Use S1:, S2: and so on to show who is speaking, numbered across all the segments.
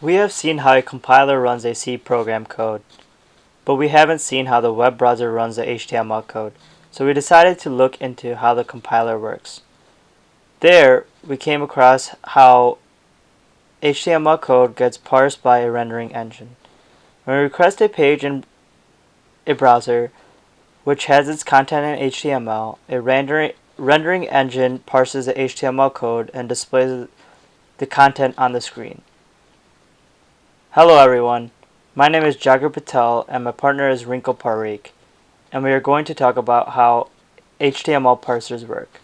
S1: We have seen how a compiler runs a C program code, but we haven't seen how the web browser runs the HTML code, so we decided to look into how the compiler works. There, we came across how HTML code gets parsed by a rendering engine. When we request a page in a browser which has its content in HTML, a rendering engine parses the HTML code and displays the content on the screen. Hello everyone, my name is Jagar Patel and my partner is Wrinkle Parikh, and we are going to talk about how HTML parsers work.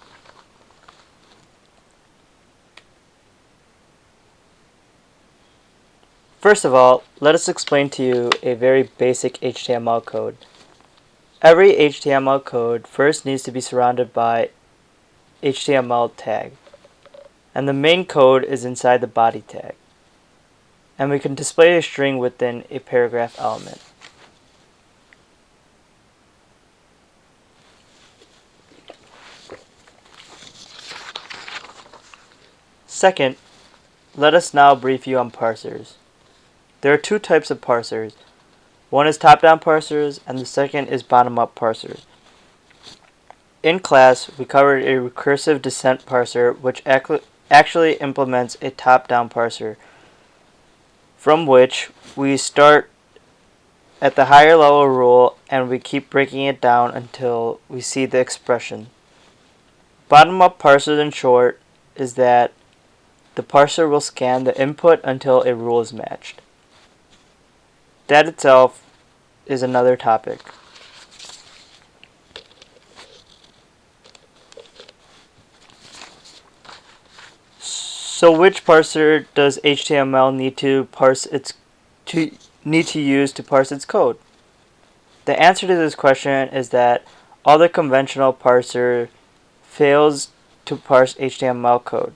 S1: First of all, let us explain to you a very basic HTML code. Every HTML code first needs to be surrounded by HTML tag, and the main code is inside the body tag, and we can display a string within a paragraph element. Second, let us now brief you on parsers. There are two types of parsers. One is top-down parsers and the second is bottom-up parsers. In class, we covered a recursive descent parser which actually implements a top-down parser, from which we start at the higher level rule and we keep breaking it down until we see the expression. Bottom-up parsers, in short, is that the parser will scan the input until a rule is matched. That itself is another topic. So which parser does HTML need to use to parse its code? The answer to this question is that all the conventional parser fails to parse HTML code.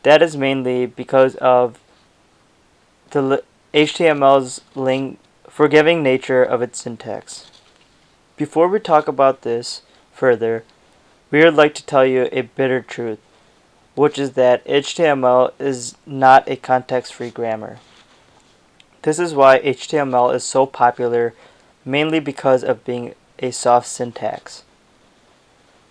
S1: That is mainly because of the HTML's forgiving nature of its syntax. Before we talk about this further, we would like to tell you a bitter truth, which is that HTML is not a context-free grammar. This is why HTML is so popular, mainly because of being a soft syntax.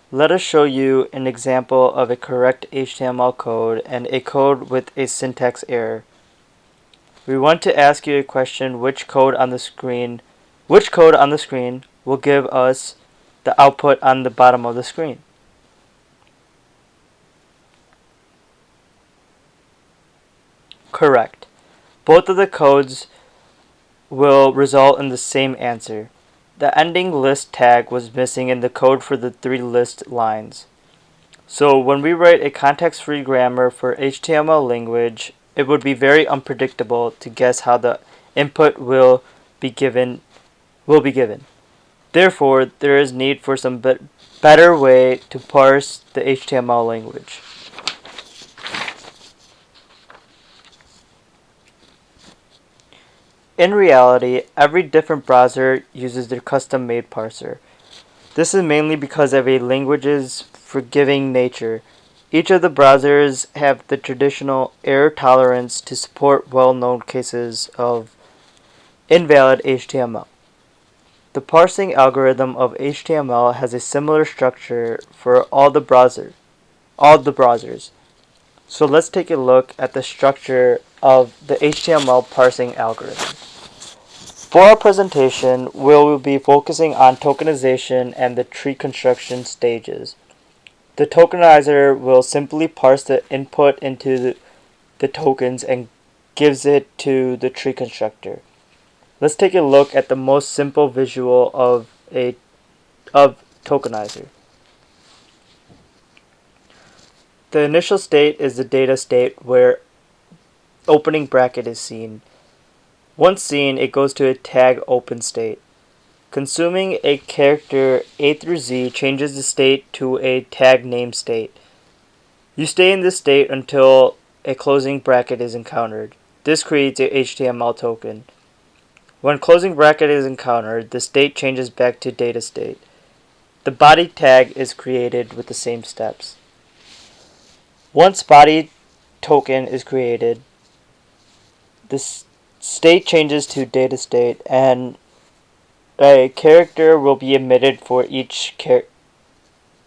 S1: Let us show you an example of a correct HTML code and a code with a syntax error. We want to ask you a question: which code on the screen will give us the output on the bottom of the screen? Correct. Both of the codes will result in the same answer. The ending list tag was missing in the code for the 3 list lines. So when we write a context-free grammar for HTML language, it would be very unpredictable to guess how the input will be given. Therefore, there is need for some better way to parse the HTML language. In reality, every different browser uses their custom-made parser. This is mainly because of a language's forgiving nature. Each of the browsers have the traditional error tolerance to support well-known cases of invalid HTML. The parsing algorithm of HTML has a similar structure for all the browsers. So let's take a look at the structure of the HTML parsing algorithm. For our presentation, we'll be focusing on tokenization and the tree construction stages. The tokenizer will simply parse the input into the tokens and gives it to the tree constructor. Let's take a look at the most simple visual of tokenizer. The initial state is the data state where opening bracket is seen. Once seen, it goes to a tag open state. Consuming a character A through Z changes the state to a tag name state. You stay in this state until a closing bracket is encountered. This creates a HTML token. When closing bracket is encountered, the state changes back to data state. The body tag is created with the same steps. Once body token is created, the state changes to data state, and a character will be emitted for each character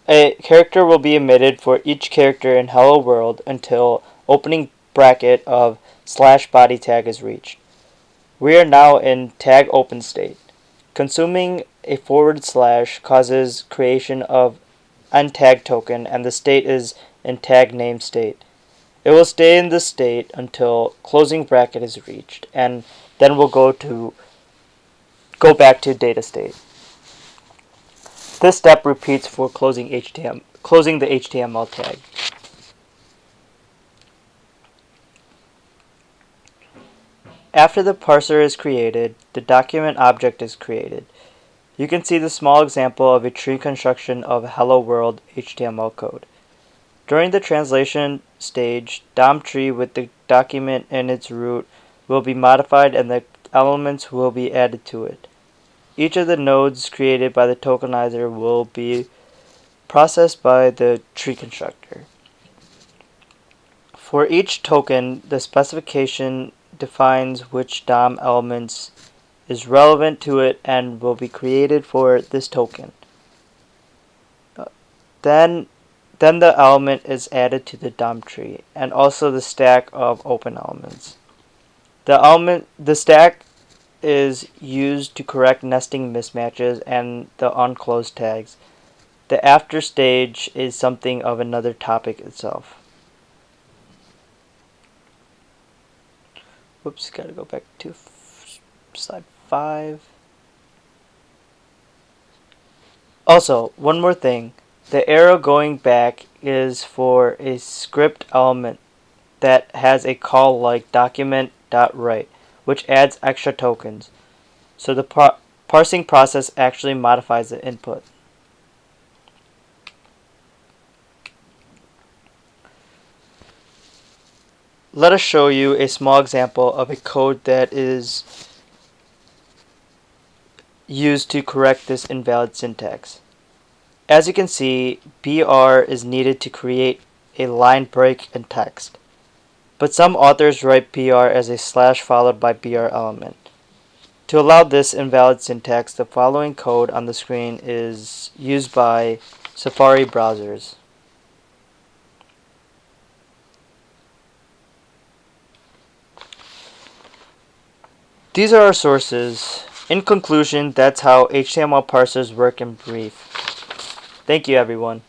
S1: in Hello World until opening bracket of slash body tag is reached. We are now in tag open state. Consuming a forward slash causes creation of untag token, and the state is in tag name state. It will stay in this state until closing bracket is reached, and then we'll go back to data state. This step repeats for closing the HTML tag. After the parser is created, the document object is created. You can see the small example of a tree construction of Hello World HTML code. During the translation stage, DOM tree with the document in its root will be modified and the elements will be added to it. Each of the nodes created by the tokenizer will be processed by the tree constructor. For each token, the specification defines which DOM elements is relevant to it and will be created for this token. Then the element is added to the DOM tree and also the stack of open elements. The stack is used to correct nesting mismatches and the unclosed tags. The after stage is something of another topic itself. Whoops, gotta go back to slide 5. Also, one more thing. The arrow going back is for a script element that has a call like document.write, which adds extra tokens. So the parsing process actually modifies the input. Let us show you a small example of a code that is used to correct this invalid syntax. As you can see, BR is needed to create a line break in text, but some authors write BR as a slash followed by BR element. To allow this invalid syntax, the following code on the screen is used by Safari browsers. These are our sources. In conclusion, that's how HTML parsers work in brief. Thank you, everyone.